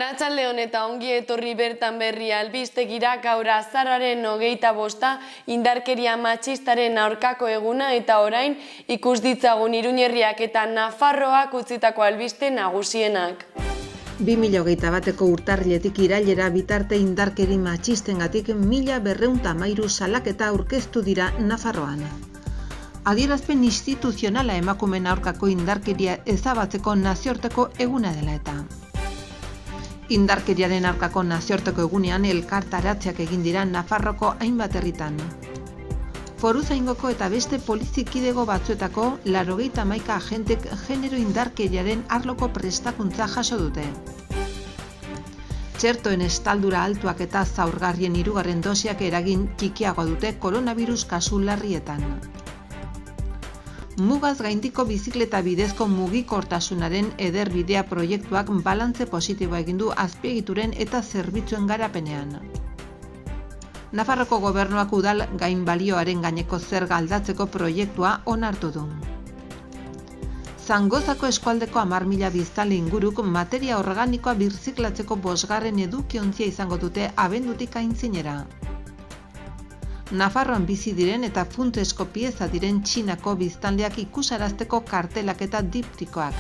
Arratsalde eta ongi etorri bertan berri albistegira. Gaur azaroaren 25 indarkeria matxistaren aurkako eguna eta orain ikus ditzagun Iruñerriak eta Nafarroak utzitako albiste nagusienak. 2021ko urtarriletik irailera bitarte indarkeri matxistengatik 1213 salaketa aurkeztu dira Nafarroan. Adierazpen instituzionala emakumeen aurkako indarkeria ezabatzeko nazioarteko eguna dela eta. Indarkeriaren aurkako nazioarteko egunean elkartaratzeak egin dira Nafarroko hainbat herritan. Foruzaingoko eta beste polizikidego batzuetako 91 agentek genero indarkeriaren arloko prestakuntza jaso dute. Txertoen estaldura altuak eta zaurgarrien 3. dosiak eragin txikiago dute koronavirus kasu larrietan. Mugaz gaindiko bizikleta bidezko mugikortasunaren ederbidea proiektuak balantze positiboa egin du azpiegituren eta zerbitzuen garapenean. Nafarroko gobernuak udal gainbalioaren gaineko zerga aldatzeko proiektua onartu du. Zangozako eskualdeko 10.000 biztanle inguruk materia organikoa birziklatzeko 5. edukiontzia izango dute abendutik aintzinera. Nafarroan bizi diren eta funtsezko pieza diren Txinako biztanleak ikusarazteko kartelak eta diptikoak.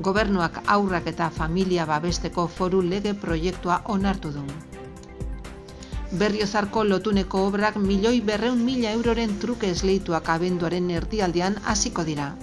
Gobernuak haurrak eta familia babesteko foru lege proiektua onartu du. Berriozarko lotuneko obrak 1.200.000 euroren truke esleituak abenduaren erdialdean hasiko dira.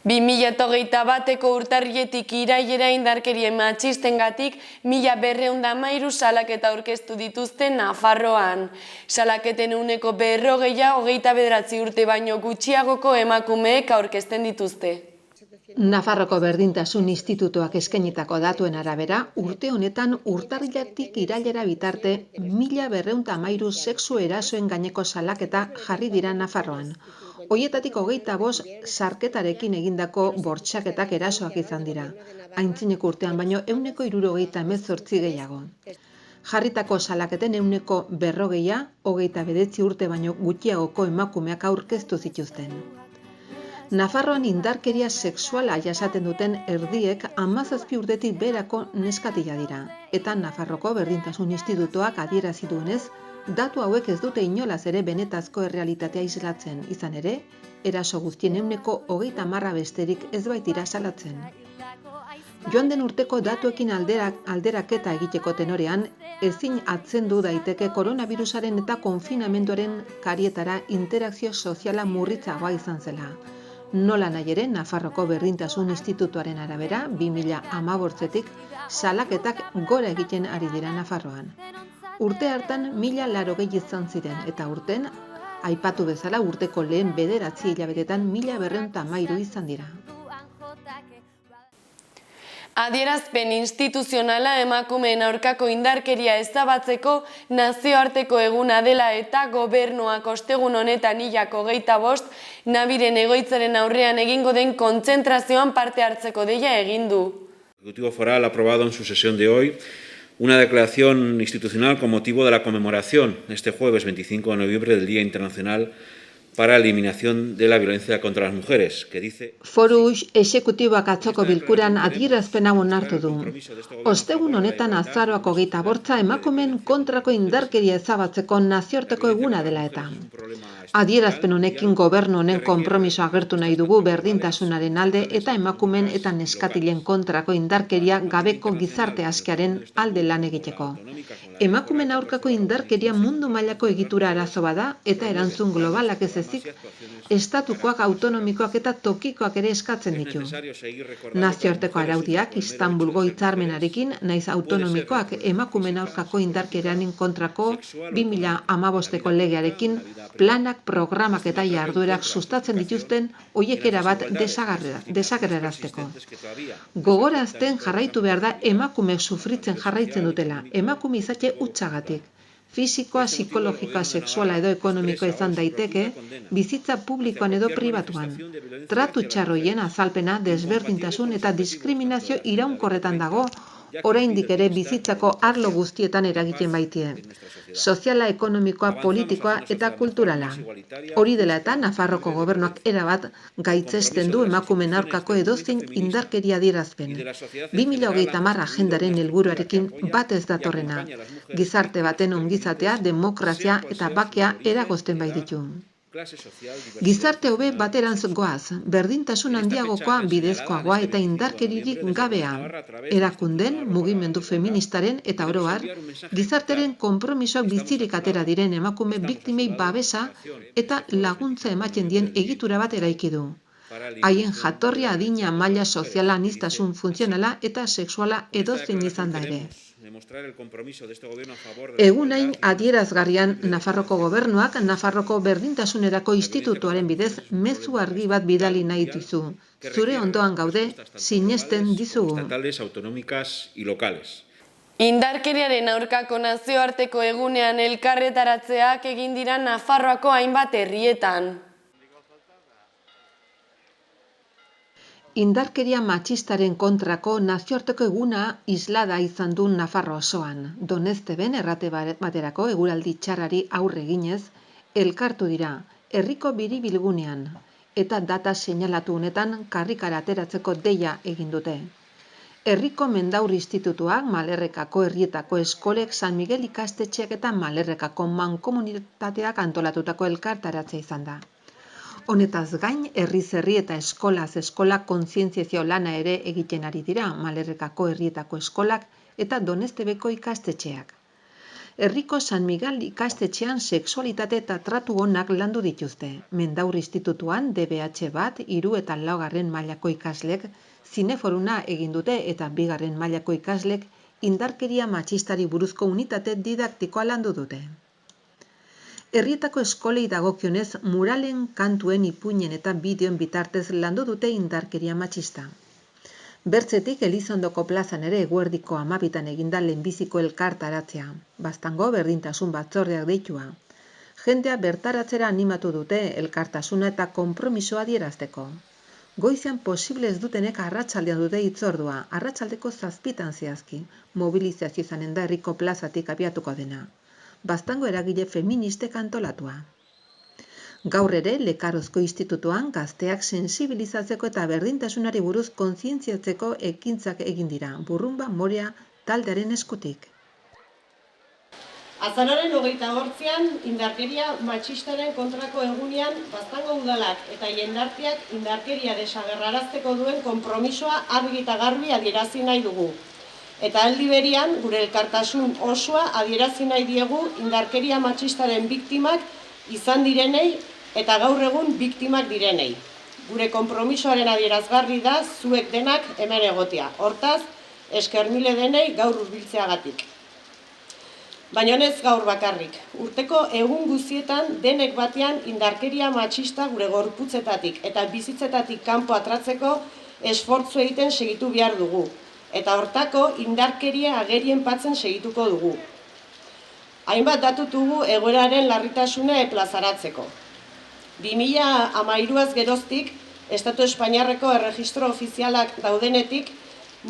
Bi 2021ko urtarriletik irailera indarkeria matxistengatik 1213 salaketa aurkeztu dituzte Nafarroan. Salaketen ehuneko 40 29 urte baino gutxiagoko emakumeek aurkezten dituzte. Nafarroko Berdintasun Institutuak eskainitako datuen arabera, urte honetan urtarriletik irailera bitarte 1213 sexu erasoen gaineko salaketa jarri dira Nafarroan. Hoietatik 25 sarketarekin egindako bortxaketak erasoak izan dira. Aintzineko urtean baino 178 gehiago. Jarritako salaketen 140 29 urte baino gutxiagoko emakumeak aurkeztu zituzten. Nafarroan indarkeria sexuala jasaten duten erdiek 17 urtetik berako neskatila dira. Eta Nafarroko Berdintasun Institutuak adierazi duenez, datu hauek ez dute inolaz ere benetazko errealitatea islatzen, izan ere, eraso guztien 30% besterik ez baitira salatzen. Joan den urteko datuekin alderaketa egiteko tenorean, ezin atzendu daiteke koronavirusaren eta konfinamenduaren karietara interakzio soziala murritzagoa izan zela. Nola nahi ere, Nafarroko Berdintasun Institutuaren arabera, 2015tik salaketak gora egiten ari dira Nafarroan. Urte hartan 1080 izan ziren eta urten, aipatu bezala urteko lehen 9 hilabetetan 1213 izan dira. Adierazpen instituzionala emakumeen aurkako indarkeria ezabatzeko nazioarteko eguna dela eta gobernuak ostegun honetan 25 Nabiren egoitzaren aurrean egingo den kontzentrazioan parte hartzeko deia egin du. El Ejecutivo Foral ha aprobado en su sesión de hoy una declaración institucional con motivo de la conmemoración este jueves 25 de noviembre del Día Internacional para la Eliminación de la Violencia contra las Mujeres, que dice... Foru exekutiboak atzoko bilkuran adierazpen hau onartu du. Ostegun honetan azaroak 25 emakumeen kontrako indarkeria ezabatzeko nazioarteko eguna dela eta. Adierazpen honekin gobernu honen konpromiso agertu nahi dugu berdintasunaren alde eta emakumeen eta neskatilen kontrako indarkeria gabeko gizarte askearen alde lan egiteko. Emakumeen aurkako indarkeria mundu mailako egitura arazo bada eta erantzun globalak ez ezik, estatukoak, autonomikoak eta tokikoak ere eskatzen ditu. Nazioarteko araudiak Istanbulgo hitzarmenarekin naiz autonomikoak emakumeen aurkako indarkeriaren kontrako 2015ko legearekin planak, programak eta jarduerak sustatzen dituzten hoiek erabat desagerrarazteko. Gogorazten jarraitu behar da emakumeek sufritzen jarraitzen dutela, emakume izate hutsagatik. Fisikoa, psikologikoa, sexuala edo ekonomikoa izan daiteke, bizitza publikoan edo pribatuan. Tratu txarroien azalpena, desberdintasun eta diskriminazio iraunkorretan dago, oraindik ere bizitzako arlo guztietan eragiten baitie. Soziala, ekonomikoa, politikoa eta kulturala. Hori dela eta Nafarroko gobernuak erabat gaitzesten du emakumeen aurkako edozein indarkeria adierazpen. 2030 agendaren helburuarekin bat ez datorrena. Gizarte baten ongizatea, demokrazia eta bakea eragozten baititu. Gizarte hobe baterantz goaz, berdintasun handiagokoa, bidezkoagoa eta indarkeririk gabea. Erakunden, mugimendu feministaren eta oro har, gizarteren konpromisoak bizirik atera diren emakume biktimei babesa eta laguntza ematen dien egitura bat eraiki du. Haien jatorria, adina, maila soziala, aniztasun funtzionala eta sexuala edozein izan da ere. Egun hain adierazgarrian Nafarroko gobernuak Nafarroko Berdintasunerako Institutuaren bidez mezu argi bat bidali nahi dizu. Zure ondoan gaude, sinesten dizugu. Indarkeriaren aurkako nazioarteko egunean elkarretaratzeak egin dira Nafarroako hainbat herrietan. Indarkeria matxistaren kontrako nazioarteko eguna islada izan du Nafarro osoan. Donezteben errate baterako eguraldi txarrari aurre eginez, elkartu dira, herriko biribilgunean, eta data seinalatu honetan karrikara ateratzeko deia egin dute. Herriko Mendaur Institutuak, Malerrekako herrietako eskolek, San Miguel ikastetxeak eta Malerrekako mankomunitateak antolatutako elkartaratzea izan da. Honetaz gain, herriz herri eta eskolaz eskola kontzientziazio lana ere egiten ari dira Malerrekako herrietako eskolak eta Doneztebeko ikastetxeak. Herriko San Miguel ikastetxean sexualitate eta tratu onak landu dituzte. Mendaur Institutuan DBH bat, 3. eta 4. mailako ikaslek zineforuna egin dute eta 2. mailako ikaslek indarkeria matxistari buruzko unitate didaktikoa landu dute. Herrietako eskolei dagokionez, muralen, kantuen, ipuinen eta bideoen bitartez landu dute indarkeria matxista. Bertzetik, Elizondoko plazan ere eguerdiko 12 eginda lehenbiziko elkartaratzea. Baztango berdintasun batzordeak deitua. Jendea bertaratzera animatu dute elkartasuna eta konpromisoa adierazteko. Goizean posible ez dutenek arratsaldean dute hitzordua, arratsaldeko 7 zehazki, mobilizazio izanen da herriko plazatik abiatuko dena. Baztango eragile feministek antolatua. Gaur ere, Lekarozko Institutuan gazteak sensibilizatzeko eta berdintasunari buruz kontzientziatzeko ekintzak egin dira, Burrunba Morea taldearen eskutik. Azaroaren 28an, indarkeria matxistaren kontrako egunean, Baztango udalak eta jendarteak indarkeria desagerrarazteko duen konpromisoa argi eta garbi adierazi nahi dugu. Eta aldi berean, gure elkartasun osoa adierazi nahi diegu indarkeria matxistaren biktimak izan direnei eta gaur egun biktimak direnei. Gure konpromisoaren adierazgarri da zuek denak hemen egotea. Hortaz, esker mile denei gaur hurbiltzeagatik. Baina ez gaur bakarrik. Urteko egun guztietan denek batean indarkeria matxista gure gorputzetatik eta bizitzetatik kanpo atratzeko esfortzu egiten segitu behar dugu. Eta hortako indarkeria agerien patzen segituko dugu. Hainbat datu dugu egoeraren larritasuna plazaratzeko. 2013az geroztik, Estatu Espainiarreko erregistro ofizialak daudenetik,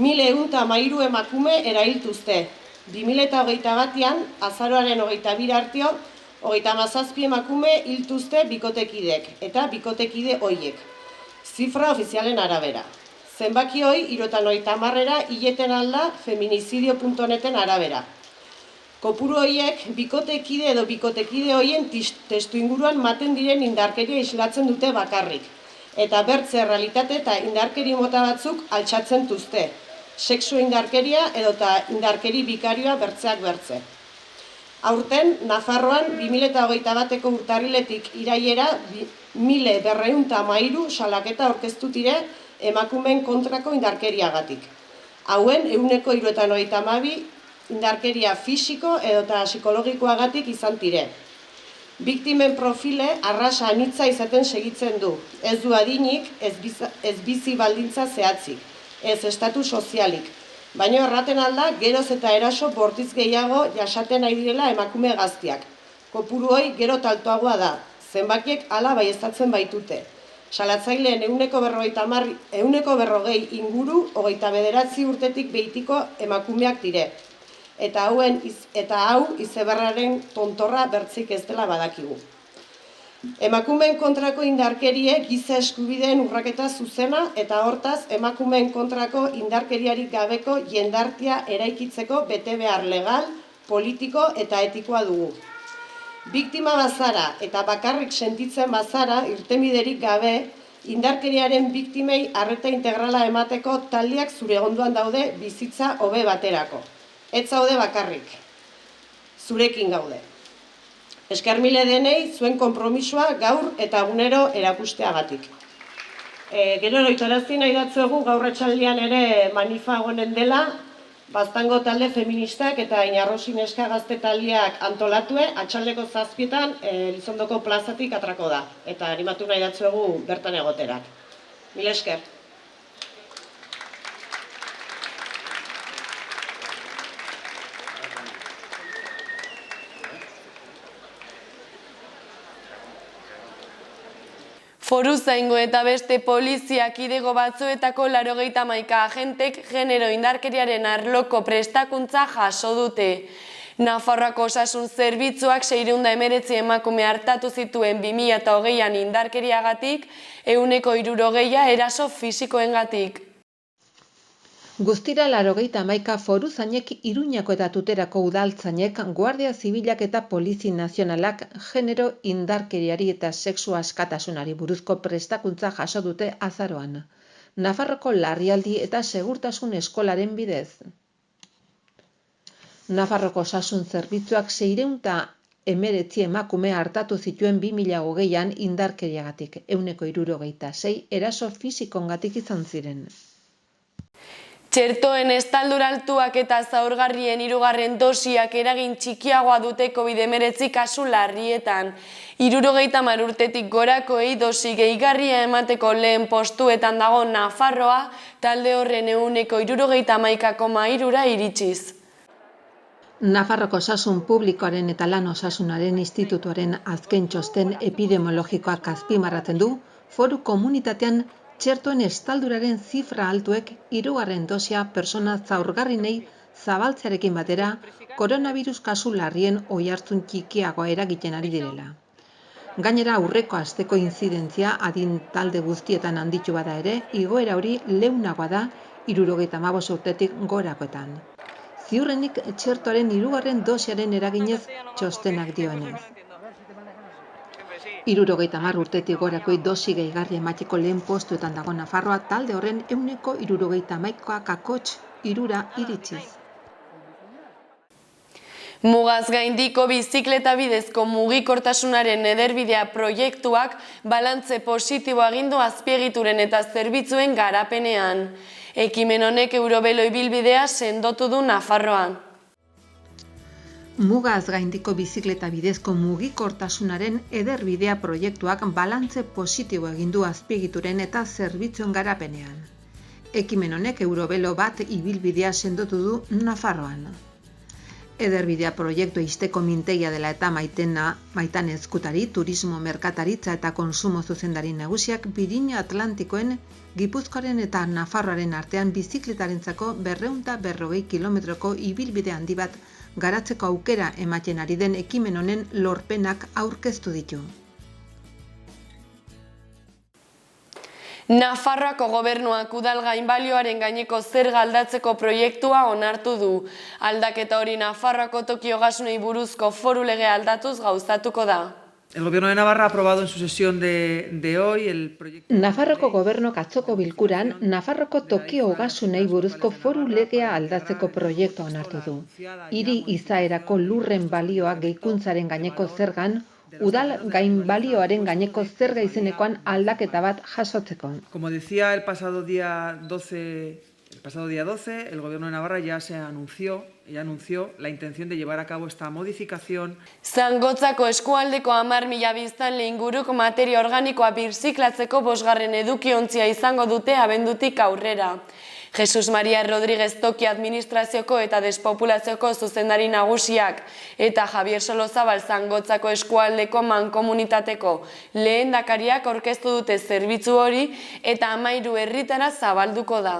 1113 emakume erailtuzte. 2021an, azaroaren 22 artio, 37 emakume hiltuzte bikotekidek eta bikotekide hoiek. Zifra ofizialen arabera. Zenbaki hoi, 70 hileten alda feminicidio.neten arabera. Kopuru horiek, bikotekide edo bikotekide hoien testu inguruan maten diren indarkeria islatzen dute bakarrik. Eta bertze realitate eta indarkeri mota batzuk altxatzen duzte. Sexu indarkeria edota indarkeri bikarioa bertzeak bertze. Aurten, Nafarroan 2021ko urtarriletik irailera 1213 salaketa aurkeztu dire emakumeen kontrako indarkeriagatik. Hauen 192 indarkeria fisiko edota psikologikoagatik izan dire. Biktimen profile arrasa anitza izaten segitzen du. Ez du adinik, ez bizi baldintza zehatzik, ez estatu sozialik. Baina erraten alda, geroz eta eraso bortitz gehiago jasaten nahi direla emakume gaztiak. Kopuru hoi gero taltoagoa da, zenbakiek hala baieztatzen baitute. Salatzaileen 140 inguru 29 urtetik behitiko emakumeak dire. Eta hau izeberraren tontorra bertzik ez dela badakigu. Emakumeen kontrako indarkeriek giza eskubideen urraketa zuzena eta hortaz emakumeen kontrako indarkeriarik gabeko jendartea eraikitzeko betebehar legal, politiko eta etikoa dugu. Biktima bazara eta bakarrik sentitzen bazara irtenbiderik gabe, indarkeriaren biktimei arreta integrala emateko taldeak zure ondoan daude bizitza hobe baterako. Ez zaude bakarrik, zurekin gaude. Esker mile denei zuen konpromisoa gaur eta egunero erakusteagatik. Gero oitorazi nahi datzuegu gaur etxaldian ere manifa egonen dela, Baztango talde feministak eta Inarrosi neska gazte taldeak antolatue, atxaldeko 7:00 Elizondoko plazatik atrako da. Eta animatu nahi datzuegu bertan egoterak. Mila esker. Foruzaingo eta beste polizia kidego batzuetako 81 agentek genero indarkeriaren arloko prestakuntza jaso dute. Nafarroako osasun zerbitzuak 619 emakume hartatu zituen 2020an indarkeriagatik, 160 eraso fisikoengatik. Guztira 81 foruzainek Iruñako eta Tuterako udaltzainek, Guardia Zibilak eta Polizi Nazionalak genero indarkeriari eta sexu askatasunari buruzko prestakuntza jaso dute azaroan. Nafarroko larrialdi eta segurtasun eskolaren bidez. Nafarroko osasun zerbitzuak 619 emakume hartatu zituen 2020an indarkeriagatik, 166 eraso fisikoengatik izan ziren. Txertoen estaldura altuak eta zaurgarrien 3. dosiak eragin txikiagoa dute COVID-19 kasu larrietan. 70 urtetik gorakoei dosi gehigarria emateko lehen postuetan dago Nafarroa, talde horren 171,3 iritsiz. Nafarroko Osasun Publikoaren eta Lan Osasunaren Institutuaren azken txosten epidemiologikoak azpimarratzen du, foru komunitatean txertoen estalduraren zifra altuek 3. dosia persona zaurgarrinei zabaltzearekin batera, koronavirus kasu larrien oihartzun txikiagoa eragiten ari direla. Gainera aurreko asteko intzidentzia adin talde guztietan handitu bada ere, igoera hori leunagoa da 75 urtetik gorakoetan. Ziurrenik txertoaren 3. dosiaren eraginez txostenak dioenez. 70 urtetik gorakoi dosi gehigarri emateko lehen postuetan dago Nafarroa, talde horren 171,3 iritsiz. Mugaz gaindiko bizikleta bidezko mugikortasunaren ederbidea proiektuak balantze positibo agindu azpiegituren eta zerbitzuen garapenean. Ekimen honek Eurobelo ibilbidea sendotu du Nafarroan. Mugaz gaindiko bizikleta bidezko mugikortasunaren ederbidea proiektuak balantze positibo egin du azpiegituren eta zerbitzuen garapenean. Ekimen honek Eurobelo bat ibilbidea sendotu du Nafarroan. Ederbidea proiektu ixteko mintegia dela eta Maitan Ezkutari, turismo, merkataritza eta konsumo zuzendari nagusiak Biriño Atlantikoen, Gipuzkoaren eta Nafarroaren artean bizikletarentzako 240 kilometroko ibilbide handi bat garatzeko aukera ematen ari den ekimen honen lorpenak aurkeztu ditu. Nafarroako gobernuak udal gainbalioaren gaineko zerga aldatzeko proiektua onartu du. Aldaketa hori Nafarroako Tokio gasunei buruzko foru legea aldatuz gauzatuko da. El Gobierno de Navarra ha aprobado en su sesión de hoy el proyecto... Nafarroko gobernuak atzoko bilkuran, Nafarroko Tokio gasunei buruzko foru legea aldatzeko proiektua onartu du. Hiri izaerako lurren balioa gehikuntzaren gaineko zergan, udal gainbalioaren gaineko zerga izenekoan aldaketa bat jasotzeko. Como decía el pasado día 12, el Gobierno de Navarra ya anunció la intención de llevar a cabo esta modificación. Zangotzako eskualdeko 10.000 biztanle inguruk materia organikoa birziklatzeko 5. edukiontzia izango dute abendutik aurrera. Jesus Maria Rodríguez Toki administrazioko eta despopulazioko zuzendari nagusiak eta Javier Solozabal Zangotzako eskualdeko mankomunitateko lehendakariak aurkeztu dute zerbitzu hori eta 13 herritara zabalduko da.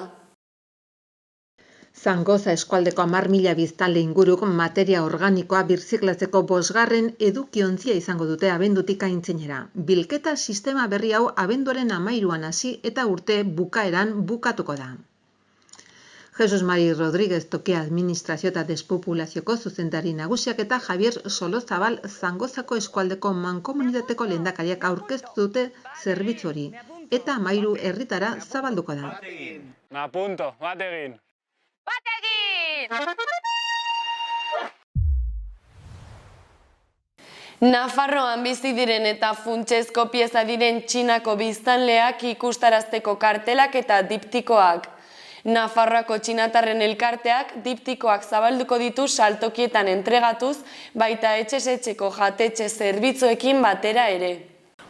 Zangoza eskualdeko 10.000 biztanle inguruk materia organikoa birziklatzeko 5. edukiontzia izango dute abendutik aintzinera. Bilketa sistema berri hau abenduaren 13an hasi eta urte bukaeran bukatuko da. Jesus Maria Rodríguez Toki administrazio eta despopulazioko zuzendari nagusiak eta Javier Solozabal Zangozako eskualdeko mankomunitateko lehendakariak aurkeztu dute zerbitzu hori eta 13 herritara zabalduko da. Apunto, bat egin! Nafarroan bizi diren eta funtsezko pieza diren Txinako biztanleak ikustarazteko kartelak eta diptikoak. Nafarroako txinatarren elkarteak diptikoak zabalduko ditu saltokietan entregatuz, baita etxez etxeko jatetxe zerbitzuekin batera ere.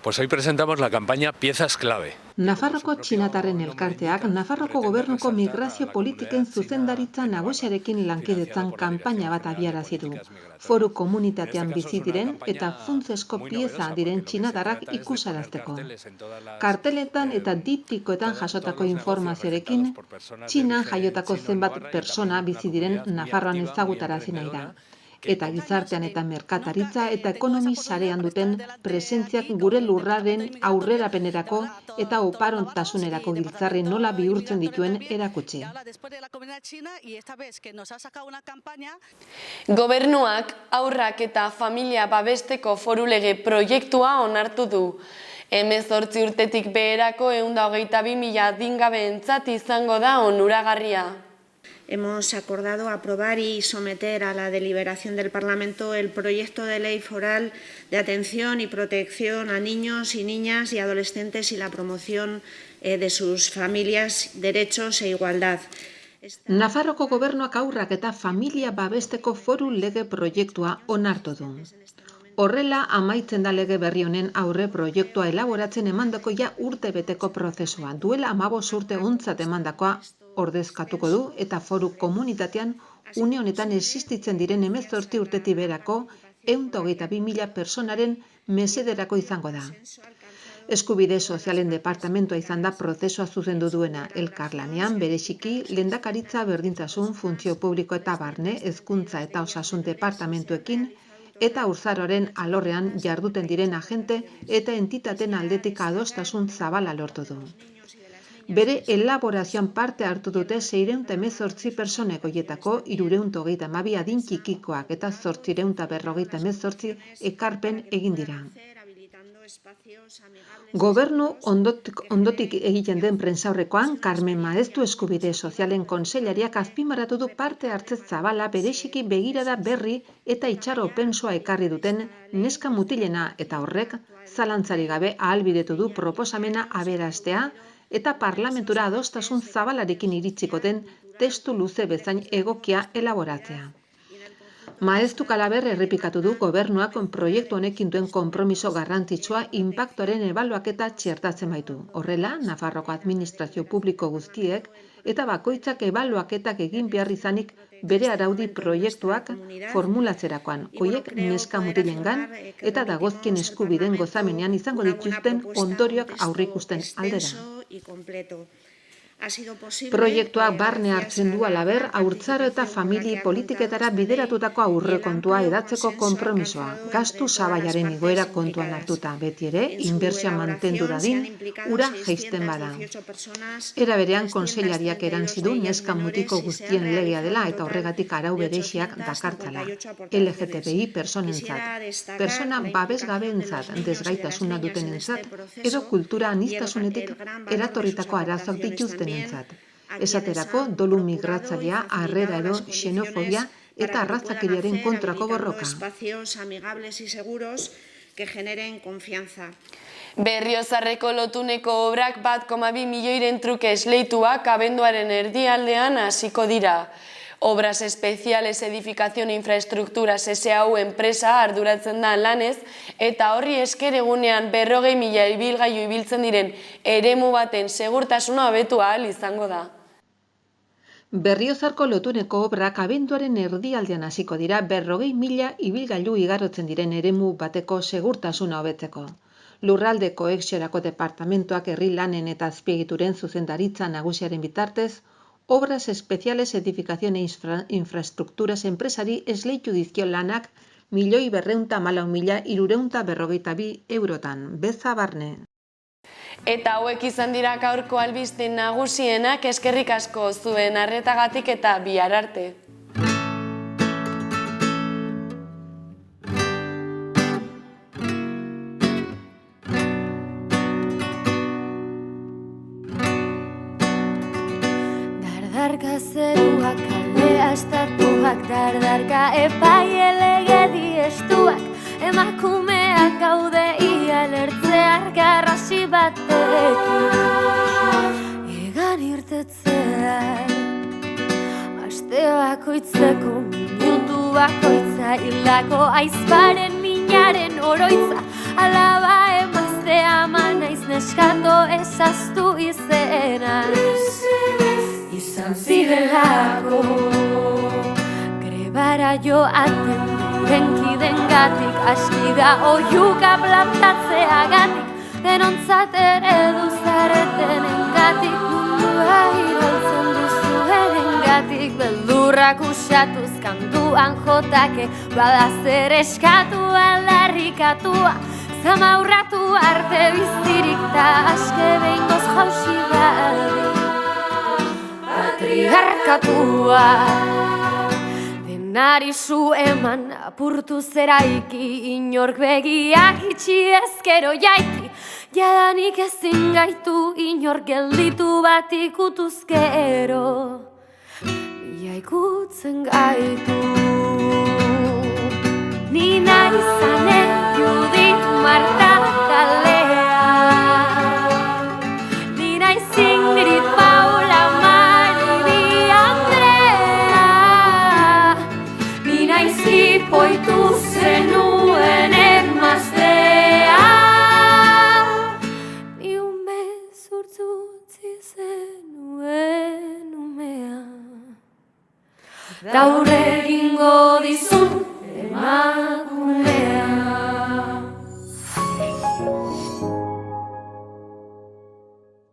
Pues hoy presentamos la campaña Piezas Clave. Nafarroko txinatarren elkarteak Nafarroko gobernuko migrazio politiken zuzendaritza nagusiarekin lankidetzan kanpaina bat abiarazi du. Foru komunitatean bizi diren eta funtsezko pieza diren txinatarrak ikusarazteko. Karteletan eta diptikoetan jasotako informazioarekin, Txinan jaiotako zenbat persona bizi diren Nafarroan ezagutarazi nahi da. Eta gizartean eta merkataritza eta ekonomi sarean duten presentziak gure lurraren aurrerapenerako eta oparontasunerako giltzarri nola bihurtzen dituen erakutsi. Gobernuak haurrak eta familia babesteko foru lege proiektua onartu du. 18 urtetik beherako 122.000 adingabeentzat izango da onuragarria. Hemos acordado aprobar y someter a la deliberación del Parlamento el proyecto de ley foral de atención y protección a niños y niñas y adolescentes y la promoción de sus familias, derechos e igualdad. Nafarroko gobernuak haurrak eta familia babesteko foru lege proiektua onartu du. Horrela, amaitzen da lege berri honen aurre proiektua elaboratzen emandako urte beteko prozesua. Duela 15 urte ontzat emandakoa ordezkatuko du eta foru komunitatean une honetan existitzen diren 18 urtetik beherako 122.000 personaren mesederako izango da. Eskubide sozialen departamentua izan da prozesua zuzendu duena, elkarlanean bereziki lehendakaritza berdintasun, funtzio publiko eta barne, hezkuntza eta osasun departamentuekin eta urzaroaren alorrean jarduten diren agente eta entitaten aldetik adostasun zabala lortu du. Bere elaborazioan parte hartu dute 618 personek hoietako 332 adin txikikoak eta 858 ekarpen egin dira. Gobernu ondotik egiten den prentsaurrekoan, Carmen Maeztu eskubide sozialen kontseilariak azpimarratu du parte hartze zabala bereziki begirada berri eta itxaropensua ekarri duten neska mutilena eta horrek zalantzari gabe ahalbidetu du proposamena aberastea eta parlamentura adostasun zabalarekin iritsiko den testu luze bezain egokia elaboratzea. Maeztu Kalaber errepikatu du gobernuak proiektu honekin duen konpromiso garrantzitsua inpaktuaren ebaluaketa txertatzen baitu. Horrela, Nafarroko administrazio publiko guztiek eta bakoitzak ebaluaketak egin behar izanik bere araudi proiektuak formulatzerakoan, hoiek neska mutilengan eta dagozkien eskubideen gozamenean izango dituzten ondorioak aurreikusten aldera. Proiektuak barne hartzen du halaber haurtzaro eta famili politiketara bideratutako aurrekontua edatzeko konpromisoa. Gastu sabaiaren igoera kontuan hartuta beti ere, inbertsioa mantendu dadin, ura jaisten bada. Era berean kontseilariak erantzi du neska mutiko guztien legea dela eta horregatik arau bereziak dakartzala. LGTBI personentzat, persona babesgabeentzat, desgaitasuna dutenentzat edo kultura aniztasunetik eratorritako arazoak dituzten. Esaterako, dolu migratzailea, harrera edo xenofobia eta arrazakeriaren kontrako borroka. Berriozarreko lotuneko obrak 1,2 milioiren truke esleituak abenduaren erdialdean hasiko dira. Obras Especiales Edificación e Infraestructuras SAU enpresa arduratzen da lanez eta horri esker egunean 40.000 ibilgailu ibiltzen diren eremu baten segurtasuna hobetu ahal izango da. Berriozarko lotuneko obrak abenduaren erdialdean hasiko dira 40.000 ibilgailu igarotzen diren eremu bateko segurtasuna hobetzeko. Lurralde kohetsiorako departamentoak herri lanen eta azpiegituren zuzendaritza nagusiaren bitartez, Obras Especiales Edificación e Infraestructuras enpresari esleitu dizkio lanak 1.214.352 eurotan, beza barne. Eta hauek izan dira gaurko albiste nagusienak, eskerrik asko zuen arretagatik eta bihar arte. Dardarka zeruak, kaldea estatuak, dardarka epaile legedi estuak, emakumeak gaude ia lertzear garrasi batekin. Egan irtetzear, aste bakoitzeko minutu bakoitza, hildako aizparen minaren oroitza, alaba emazte ama naiz neskato ezaztu izenan. Izan zirelako grebara joaten denkidengatik, aski da oiuka plantatzeagatik, denontzat eredu zaretenengatik, mundua iraultzen duzuenengatik, beldurrak usatuz kantuan jotake, bada zer eskatu aldarrikatua, zamaurratu arte bizirik ta aske behingoz jausi badi. Patriarkatua denari zu eman apurtu zeraiki, inork begiak itxi ezkero jaiki, jadanik ezin gaitu inork gelditu bat ikutuzkero, jaikutzen gaitu. Ni naizane Judit Marta Talea, ni naiz Ingrid Paula poitu zenuen emaztea, ni umezurtzutzi zenuen umea, daur egingo dizun